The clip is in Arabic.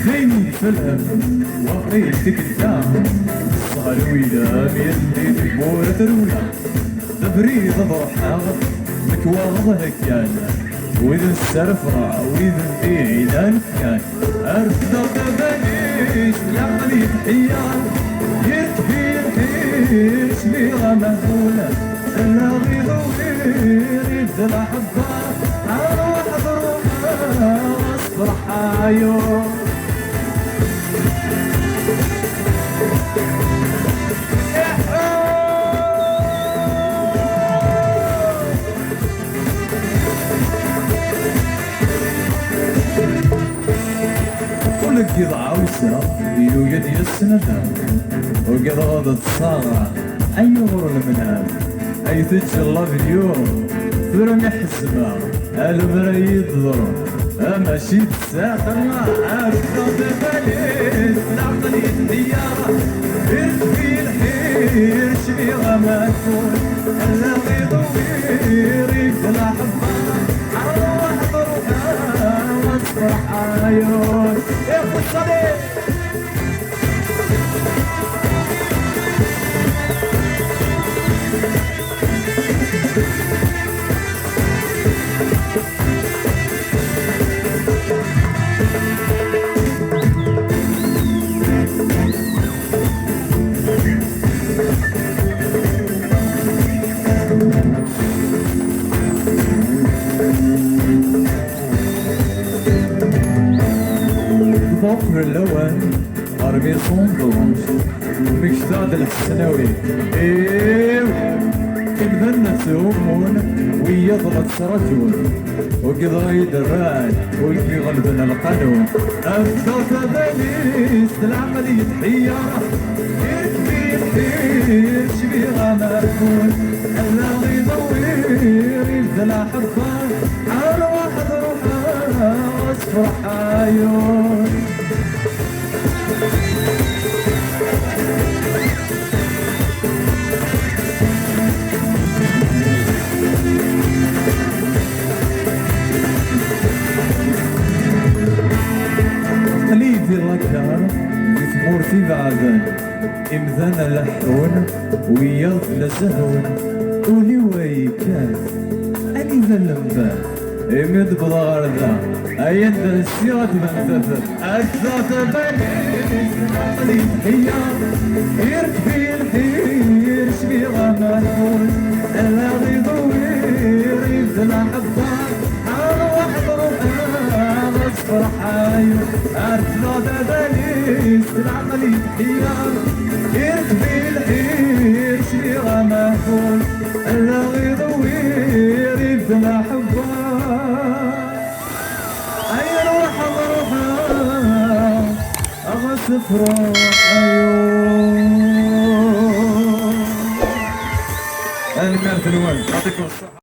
خيني فلهم وقريت تكلتا صالويلة بيدي تبورة رولا تبريد ضرحة مكواض هكان وإذا السرفرة وإذا الإعلان كان أرفض بليش لعقلي تحيان يرتفي الحيش بغا مهولة أنا غيظ وغير يبدل حبار أروح ضروحة واصبر حايو قد عاوسة يوجد يسندها وقد غضت صاغة أي غر المنام أي تجلى باليوم ثرم يحسبها المريض ضرب ماشي تساخر ما عارفة بباليس العقل يتحيارة في الحير شبيغة ما تكون ألا غيظ وغير يبدل حبها عروح ضروحها واصبر حايون فوق اللون غربي صندوق مكتاد الحسناوي كمثلنا تسومون ويضغط رجل وقد غيد الراد ويجي غلبنا القانون أفضل بليس العقل يتحير يكفي الحير شبيغة ما تكون ألا غيضوير يبدل حبان أروح ضروحها واصفر حايون قليدي الركار يثمورتي بعدن إمذان لحون ويض لزهون ولي ويكاف أني ذا اللمبان إمد بضغردا أين ذا السياد من ذذر أكثر بليس العقلي حيار يركبي الحير شبيغة مهول ألا غيضوير يبدل حبار أروح ضروحها واصبر حايو أرفض بليس العقلي حيار يركبي الحير شبيغة مهول ألا غيضوير يبدل حبار صفرا عيون المرث الأول يعطيكم الصحة.